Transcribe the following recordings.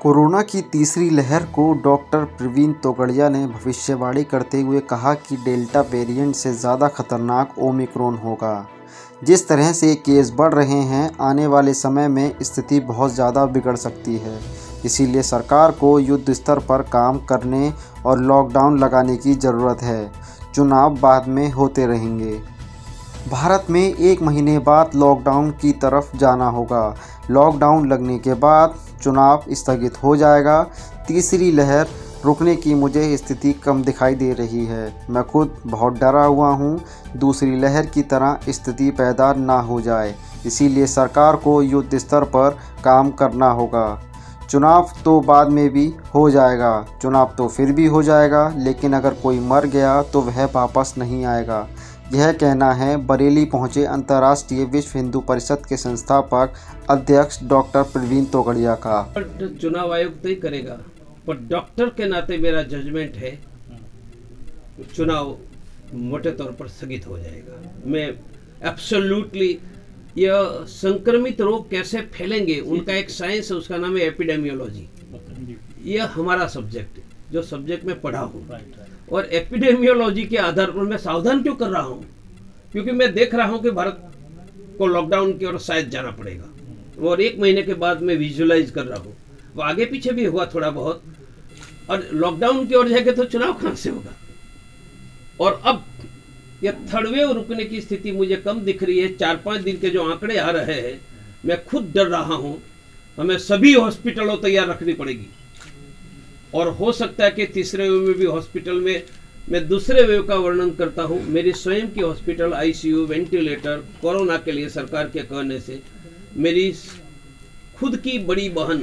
Corona की तीसरी लहर को डॉक्टर प्रवीण तोगड़िया ने भविष्यवाणी करते हुए कहा कि डेल्टा वेरिएंट से ज़्यादा खतरनाक ओमिक्रॉन होगा। जिस तरह से केस बढ़ रहे हैं, आने वाले समय में स्थिति बहुत ज़्यादा बिगड़ सकती है। इसीलिए सरकार को युद्ध स्तर पर काम करने और लॉकडाउन लगाने की ज़रूरत है। चुनाव बाद में होते रहेंगे। भारत में 1 महीने बाद लॉकडाउन की तरफ जाना होगा। लॉकडाउन लगने के बाद चुनाव स्थगित हो जाएगा। तीसरी लहर रुकने की मुझे स्थिति कम दिखाई दे रही है। मैं खुद बहुत डरा हुआ हूँ, दूसरी लहर की तरह स्थिति पैदा ना हो जाए। इसीलिए सरकार को युद्ध स्तर पर काम करना होगा। चुनाव तो बाद में भी हो जाएगा, चुनाव तो फिर भी हो जाएगा, लेकिन अगर कोई मर गया तो वह वापस नहीं आएगा। यह कहना है बरेली पहुंचे अंतर्राष्ट्रीय विश्व हिंदू परिषद के संस्थापक अध्यक्ष डॉक्टर प्रवीण तोगड़िया का। चुनाव आयोग तय करेगा, पर डॉक्टर के नाते मेरा जजमेंट है चुनाव मोटे तौर पर स्थगित हो जाएगा। मैं एब्सोल्युटली यह संक्रमित रोग कैसे फैलेंगे, उनका एक साइंस है, उसका नाम है एपिडेमियोलॉजी। यह हमारा सब्जेक्ट है, जो सब्जेक्ट में पढ़ा हूँ। और एपिडेमियोलॉजी के आधार पर मैं सावधान क्यों कर रहा हूँ, क्योंकि मैं देख रहा हूँ कि भारत को लॉकडाउन की ओर शायद जाना पड़ेगा। और 1 महीने के बाद मैं विजुअलाइज कर रहा हूँ, वो आगे पीछे भी हुआ थोड़ा बहुत, और लॉकडाउन की ओर जाएगा तो चुनाव कहाँ से होगा। और अब यह थर्ड वेव रुकने की स्थिति मुझे कम दिख रही है। 4-5 दिन के जो आंकड़े आ रहे हैं, मैं खुद डर रहा हूँ। हमें सभी हॉस्पिटलों तैयार रखनी पड़ेगी, और हो सकता है कि तीसरे वेव में भी हॉस्पिटल में मैं दूसरे वेव का वर्णन करता हूँ। मेरी स्वयं की हॉस्पिटल, आईसीयू, वेंटिलेटर कोरोना के लिए सरकार के कहने से, मेरी खुद की बड़ी बहन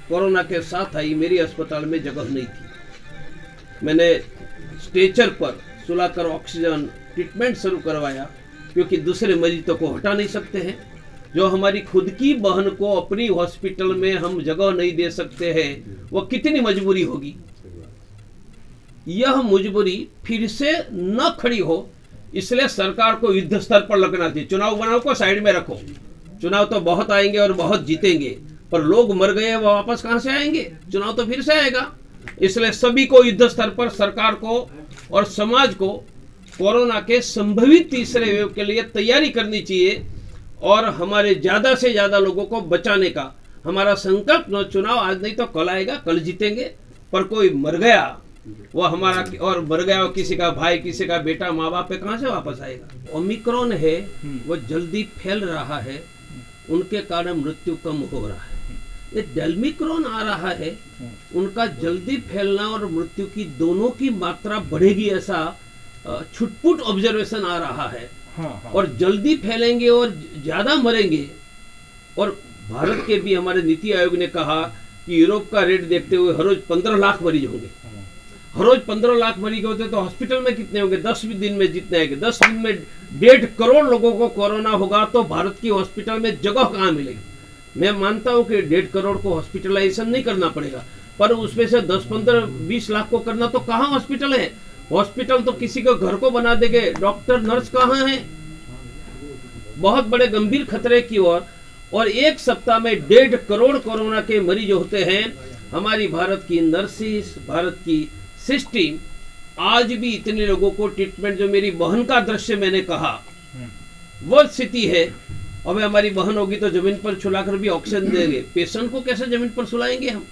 कोरोना के साथ आई, मेरी अस्पताल में जगह नहीं थी। मैंने स्ट्रेचर पर सुलाकर ऑक्सीजन ट्रीटमेंट शुरू करवाया, क्योंकि दूसरे मरीजों को हटा नहीं सकते हैं। जो हमारी खुद की बहन को अपनी हॉस्पिटल में हम जगह नहीं दे सकते हैं, वो कितनी मजबूरी होगी। यह मजबूरी फिर से न खड़ी हो, इसलिए सरकार को युद्ध स्तर पर लगना चाहिए। चुनाव बनाव को साइड में रखो, चुनाव तो बहुत आएंगे और बहुत जीतेंगे, पर लोग मर गए, वो वापस कहां से आएंगे। चुनाव तो फिर से आएगा। इसलिए सभी को युद्ध स्तर पर, सरकार को और समाज को कोरोना के संभवित तीसरे वेव के लिए तैयारी करनी चाहिए, और हमारे ज्यादा से ज्यादा लोगों को बचाने का हमारा संकल्प। चुनाव आज नहीं तो कल आएगा, कल जीतेंगे, पर कोई मर गया वो हमारा, और मर गया वो किसी का भाई, किसी का बेटा, माँ बाप पे कहां से वापस आएगा। ओमिक्रॉन है वो जल्दी फैल रहा है, उनके कारण मृत्यु कम हो रहा है। ये डेल्मिक्रॉन आ रहा है, उनका जल्दी फैलना और मृत्यु की दोनों की मात्रा बढ़ेगी, ऐसा छुटपुट ऑब्जर्वेशन आ रहा है। और जल्दी फैलेंगे और ज्यादा मरेंगे। और भारत के भी हमारे नीति आयोग ने कहा कि यूरोप का रेट देखते हुए हर रोज 15 लाख मरीज होंगे। हर रोज 15 लाख मरीज होते तो हॉस्पिटल में कितने होंगे? 10 दिन में जितने आएंगे। 10 दिन में 1.5 करोड़ लोगों को कोरोना होगा, तो भारत की हॉस्पिटल में जगह कहाँ मिलेगी। मैं मानता हूँ कि 1.5 करोड़ को हॉस्पिटलाइजेशन नहीं करना पड़ेगा, पर उसमें से 10, 15, 20 लाख को करना, तो कहाँ हॉस्पिटल है? हॉस्पिटल तो किसी को घर को बना देंगे, डॉक्टर नर्स कहाँ हैं? बहुत बड़े गंभीर खतरे की ओर। और 1 सप्ताह में 1.5 करोड़ कोरोना के मरीज होते हैं। हमारी भारत की नर्सिस, भारत की सिस्टम आज भी इतने लोगों को ट्रीटमेंट, जो मेरी बहन का दृश्य मैंने कहा, वो स्थिति है। अब हमारी बहन होगी तो जमीन पर छुलाकर भी ऑक्सीजन देंगे, पेशेंट को कैसे जमीन पर सुलाएंगे हम?